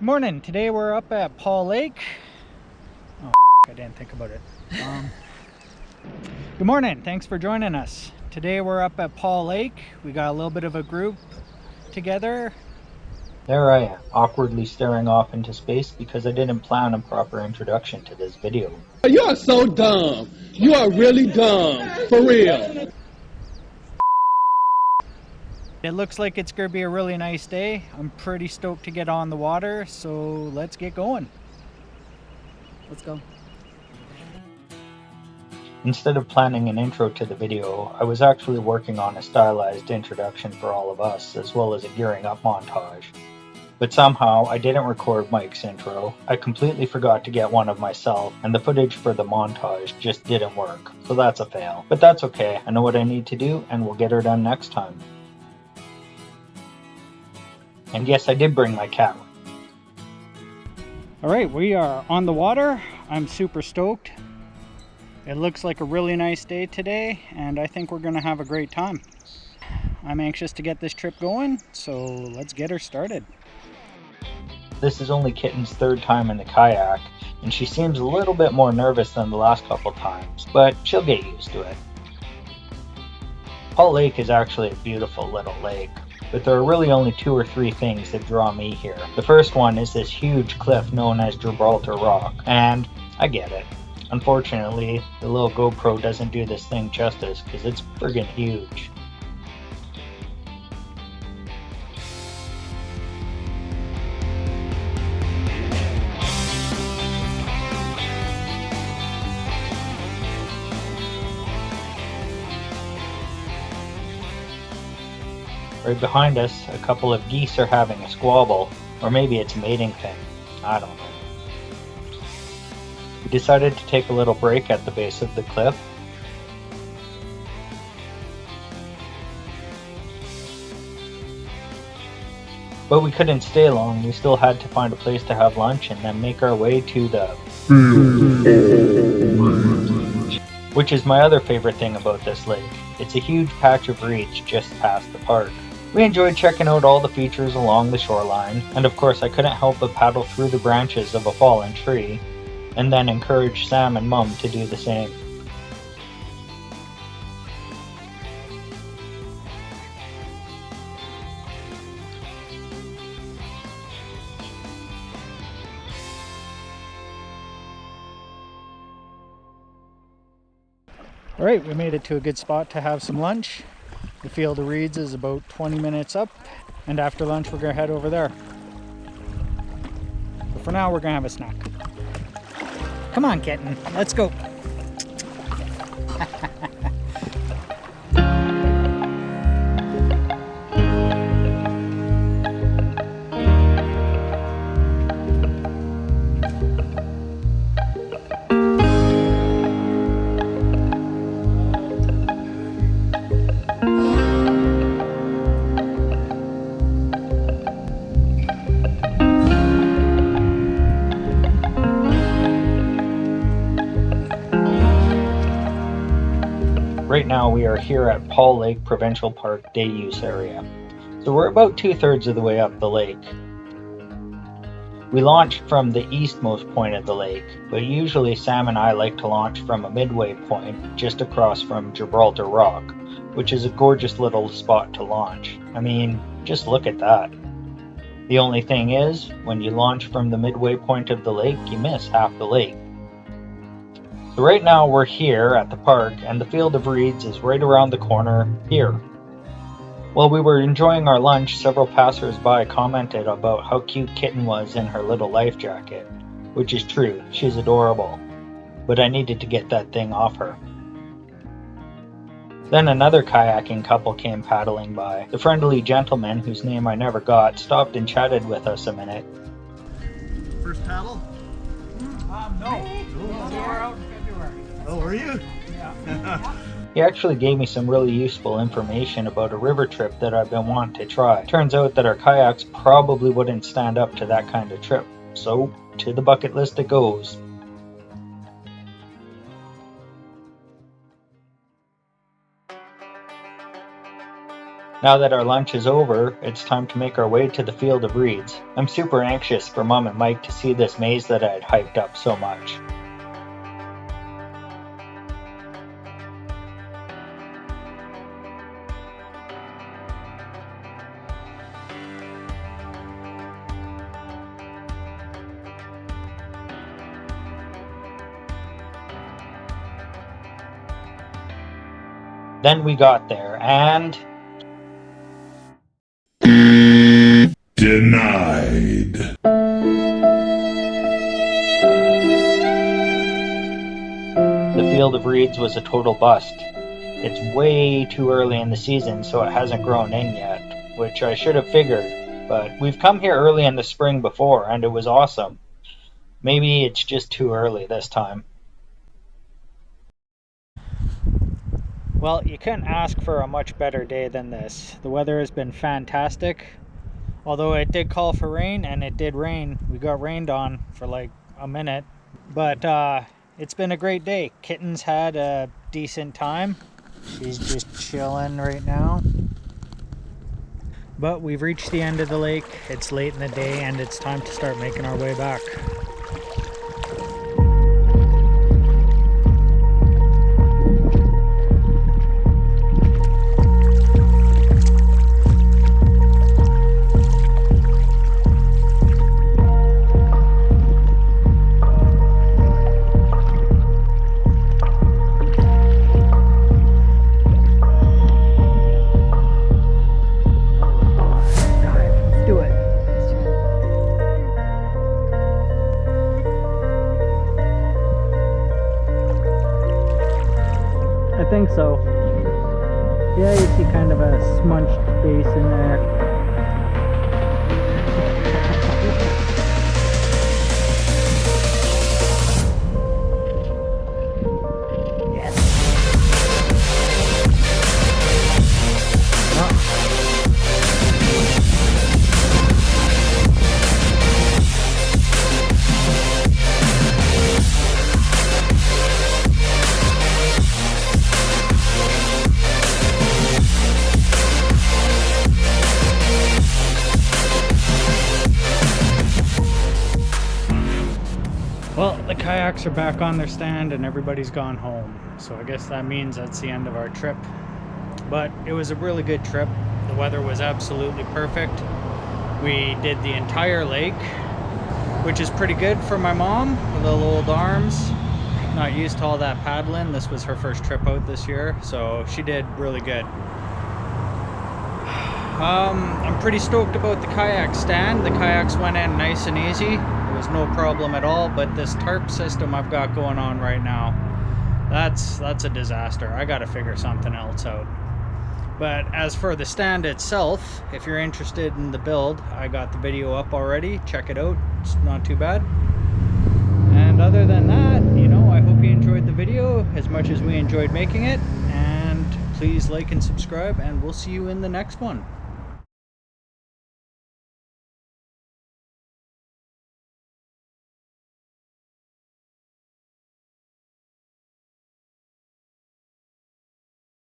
Morning. Today we're up at Paul Lake. Oh, I didn't think about it. Good morning. Thanks for joining us. Today we're up at Paul Lake. We got a little bit of a group together. There I am, awkwardly staring off into space because I didn't plan a proper introduction to this video. You are so dumb. You are really dumb. For real. It looks like it's going to be a really nice day. I'm pretty stoked to get on the water, so let's get going. Let's go. Instead of planning an intro to the video, I was actually working on a stylized introduction for all of us, as well as a gearing up montage. But somehow, I didn't record Mike's intro, I completely forgot to get one of myself, and the footage for the montage just didn't work, so that's a fail. But that's okay, I know what I need to do, and we'll get her done next time. And yes, I did bring my cat. Alright, we are on the water. I'm super stoked. It looks like a really nice day today, and I think we're going to have a great time. I'm anxious to get this trip going, so let's get her started. This is only Kitten's third time in the kayak, and she seems a little bit more nervous than the last couple times, but she'll get used to it. Paul Lake is actually a beautiful little lake, but there are really only 2 or 3 things that draw me here. The first one is this huge cliff known as Gibraltar Rock, and I get it. Unfortunately, the little GoPro doesn't do this thing justice because it's friggin' huge. Right behind us, a couple of geese are having a squabble, or maybe it's a mating thing, I don't know. We decided to take a little break at the base of the cliff. But we couldn't stay long, we still had to find a place to have lunch and then make our way to the which is my other favorite thing about this lake. It's a huge patch of reeds just past the park. We enjoyed checking out all the features along the shoreline, and of course I couldn't help but paddle through the branches of a fallen tree, and then encourage Sam and Mum to do the same. Alright, we made it to a good spot to have some lunch. The field of reeds is about 20 minutes up, and after lunch we're going to head over there. But for now we're going to have a snack. Come on, Kitten, let's go. Right now we are here at Paul Lake Provincial Park Day Use Area. So we're about 2/3 of the way up the lake. We launch from the eastmost point of the lake, but usually Sam and I like to launch from a midway point just across from Gibraltar Rock, which is a gorgeous little spot to launch. I mean, just look at that. The only thing is, when you launch from the midway point of the lake, you miss half the lake. So right now we're here at the park, and the field of reeds is right around the corner here. While we were enjoying our lunch, several passers-by commented about how cute Kitten was in her little life jacket, which is true, she's adorable, but I needed to get that thing off her. Then another kayaking couple came paddling by. The friendly gentleman, whose name I never got, stopped and chatted with us a minute. First paddle? No. We were out in February. Oh, were you? Yeah. He actually gave me some really useful information about a river trip that I've been wanting to try. Turns out that our kayaks probably wouldn't stand up to that kind of trip, so to the bucket list it goes. Now that our lunch is over, it's time to make our way to the field of reeds. I'm super anxious for Mom and Mike to see this maze that I had hyped up so much. Then we got there, and denied. The field of reeds was a total bust. It's way too early in the season, so it hasn't grown in yet, which I should have figured, but we've come here early in the spring before, and it was awesome. Maybe it's just too early this time. Well, you couldn't ask for a much better day than this. The weather has been fantastic. Although it did call for rain, and it did rain. We got rained on for like a minute. But it's been a great day. Kitten's had a decent time. She's just chilling right now. But we've reached the end of the lake. It's late in the day, and it's time to start making our way back. I think so. Yeah, you see kind of a smunched base in there. Well, the kayaks are back on their stand and everybody's gone home. So I guess that means that's the end of our trip. But it was a really good trip. The weather was absolutely perfect. We did the entire lake, which is pretty good for my mom with little old arms. Not used to all that paddling. This was her first trip out this year, so she did really good. I'm pretty stoked about the kayak stand. The kayaks went in nice and easy. There was no problem at all, but this tarp system I've got going on right now, that's a disaster. I gotta figure something else out. But as for the stand itself, if you're interested in the build, I got the video up already. Check it out. It's not too bad. And other than that, you know, I hope you enjoyed the video as much as we enjoyed making it. And please like and subscribe, and we'll see you in the next one.